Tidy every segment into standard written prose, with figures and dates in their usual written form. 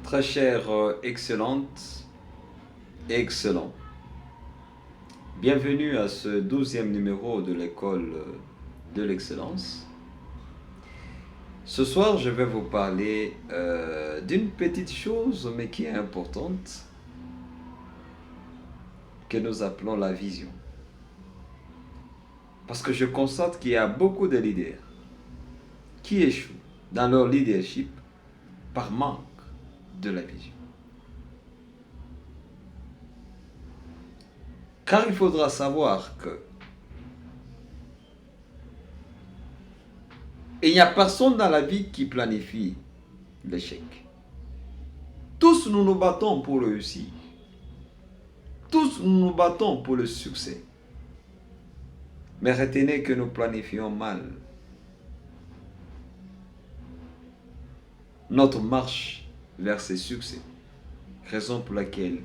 Très chère, excellente, excellent. Bienvenue à ce 12e numéro de l'école de l'excellence. Ce soir, je vais vous parler d'une petite chose, mais qui est importante, que nous appelons la vision. Parce que je constate qu'il y a beaucoup de leaders qui échouent dans leur leadership par manque de la vision. Car il faudra savoir que il n'y a personne dans la vie qui planifie l'échec. Tous nous nous battons pour réussir. Tous nous nous battons pour le succès. Mais retenez que nous planifions mal notre marche vers ce succès. Raison pour laquelle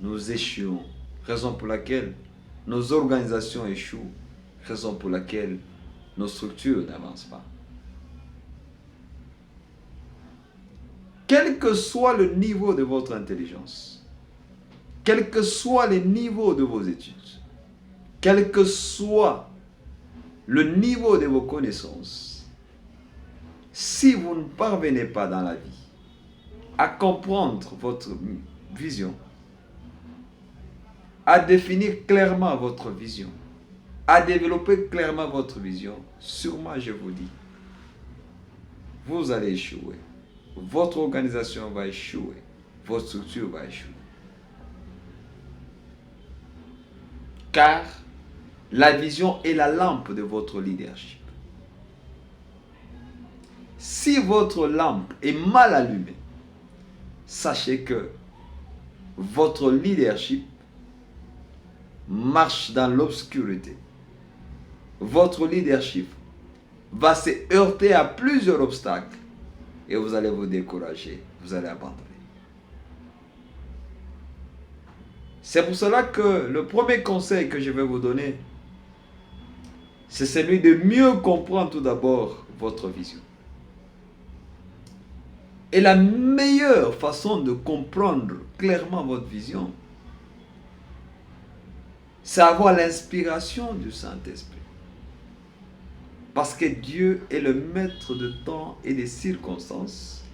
nous échouons. Raison pour laquelle nos organisations échouent. Raison pour laquelle nos structures n'avancent pas. Quel que soit le niveau de votre intelligence, quel que soit le niveau de vos études, quel que soit le niveau de vos connaissances, si vous ne parvenez pas dans la vie à comprendre votre vision, à définir clairement votre vision, à développer clairement votre vision, sûrement je vous dis, vous allez échouer. Votre organisation va échouer. Votre structure va échouer. Car la vision est la lampe de votre leadership. Si votre lampe est mal allumée, sachez que votre leadership marche dans l'obscurité. Votre leadership va se heurter à plusieurs obstacles et vous allez vous décourager, vous allez abandonner. C'est pour cela que le premier conseil que je vais vous donner, c'est celui de mieux comprendre tout d'abord votre vision. Et la meilleure façon de comprendre clairement votre vision, c'est avoir l'inspiration du Saint-Esprit. Parce que Dieu est le maître de temps et des circonstances.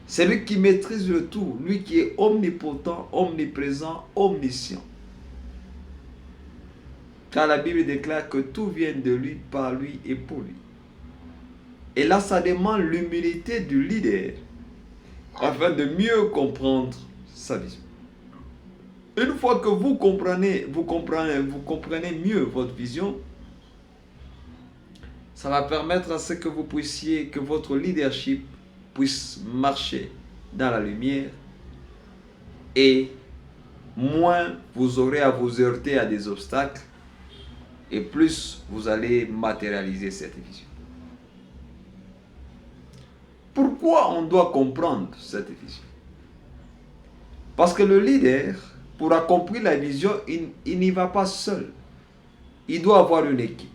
C'est lui qui maîtrise le tout, lui qui est omnipotent, omniprésent, omniscient. Car la Bible déclare que tout vient de lui, par lui et pour lui. Et là, ça demande l'humilité du leader afin de mieux comprendre sa vision. Une fois que vous comprenez mieux votre vision, ça va permettre à ce que vous puissiez, que votre leadership puisse marcher dans la lumière et moins vous aurez à vous heurter à des obstacles et plus vous allez matérialiser cette vision. Pourquoi on doit comprendre cette vision? Parce que le leader, pour accomplir la vision, il n'y va pas seul. Il doit avoir une équipe.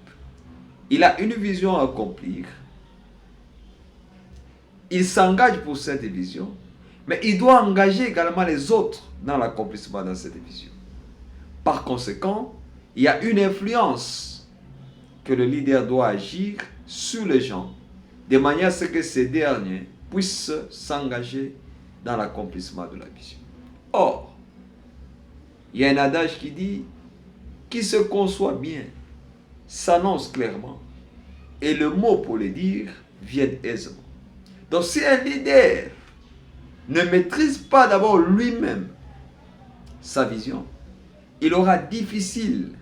Il a une vision à accomplir. Il s'engage pour cette vision, mais il doit engager également les autres dans l'accomplissement de cette vision. Par conséquent, il y a une influence que le leader doit agir sur les gens, de manière à ce que ces derniers puissent s'engager dans l'accomplissement de la vision. Or, il y a un adage qui dit « Qui se conçoit bien s'annonce clairement, et le mot pour le dire vient aisément. » Donc si un leader ne maîtrise pas d'abord lui-même sa vision, il aura difficile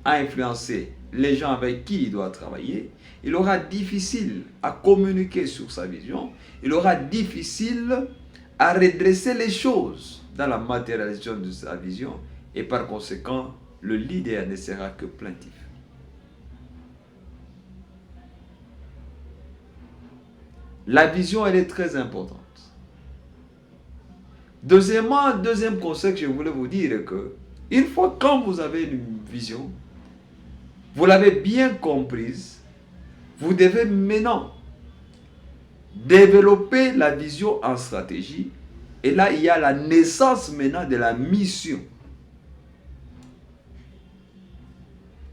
à influencer les gens avec qui il doit travailler, il aura difficile à communiquer sur sa vision, il aura difficile à redresser les choses dans la matérialisation de sa vision, et par conséquent, le leader ne sera que plaintif. La vision, elle est très importante. Deuxièmement, deuxième conseil que je voulais vous dire est que, une fois quand vous avez une vision, vous l'avez bien comprise, vous devez maintenant développer la vision en stratégie. Et là, il y a la naissance maintenant de la mission.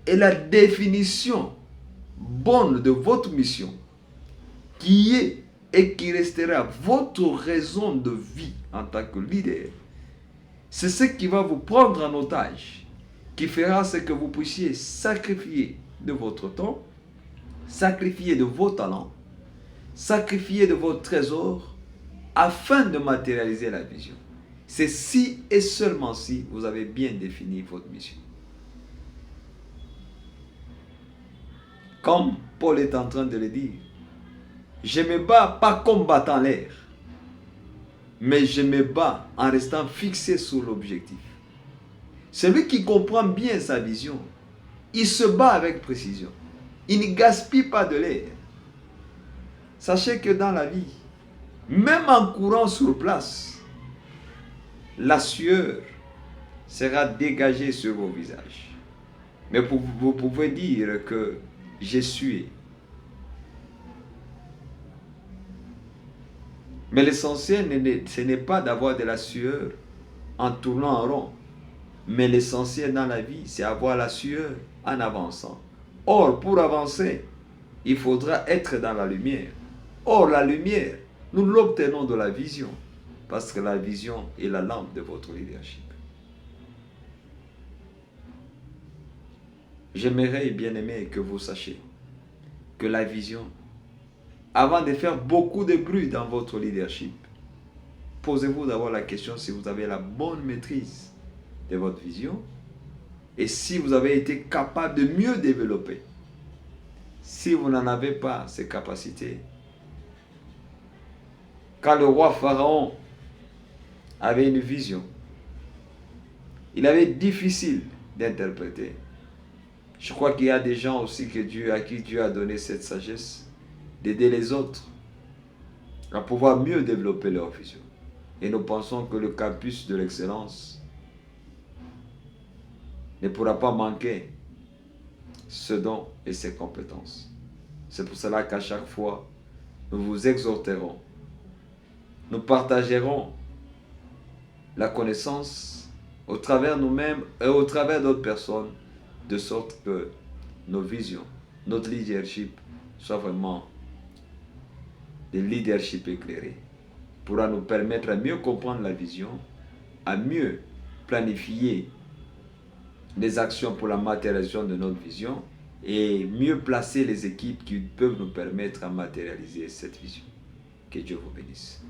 Et la définition bonne de votre mission, qui est et qui restera votre raison de vie en tant que leader, c'est ce qui va vous prendre en otage, qui fera ce que vous puissiez sacrifier de votre temps, sacrifier de vos talents, sacrifier de votre trésor, afin de matérialiser la vision. C'est si et seulement si vous avez bien défini votre mission. Comme Paul est en train de le dire, je me bats pas combattant l'air, mais je me bats en restant fixé sur l'objectif. Celui qui comprend bien sa vision, il se bat avec précision. Il ne gaspille pas de l'air. Sachez que dans la vie, même en courant sur place, la sueur sera dégagée sur vos visages. Mais vous pouvez dire que j'ai sué. Mais l'essentiel, ce n'est pas d'avoir de la sueur en tournant en rond. Mais l'essentiel dans la vie, c'est avoir la sueur en avançant. Or, pour avancer, il faudra être dans la lumière. Or, la lumière, nous l'obtenons de la vision. Parce que la vision est la lampe de votre leadership. J'aimerais, bien aimé, que vous sachiez que la vision, avant de faire beaucoup de bruit dans votre leadership, posez-vous d'abord la question si vous avez la bonne maîtrise de votre vision et si vous avez été capable de mieux développer. Si vous n'en avez pas ces capacités, quand le roi Pharaon avait une vision, il avait difficile d'interpréter. Je crois qu'il y a des gens aussi à qui Dieu a donné cette sagesse d'aider les autres à pouvoir mieux développer leur vision. Et nous pensons que le campus de l'excellence ne pourra pas manquer ce don et ces compétences. C'est pour cela qu'à chaque fois, nous vous exhorterons, nous partagerons la connaissance au travers nous-mêmes et au travers d'autres personnes, de sorte que nos visions, notre leadership soit vraiment des leadership éclairés, pourra nous permettre à mieux comprendre la vision, à mieux planifier des actions pour la matérialisation de notre vision et mieux placer les équipes qui peuvent nous permettre à matérialiser cette vision. Que Dieu vous bénisse.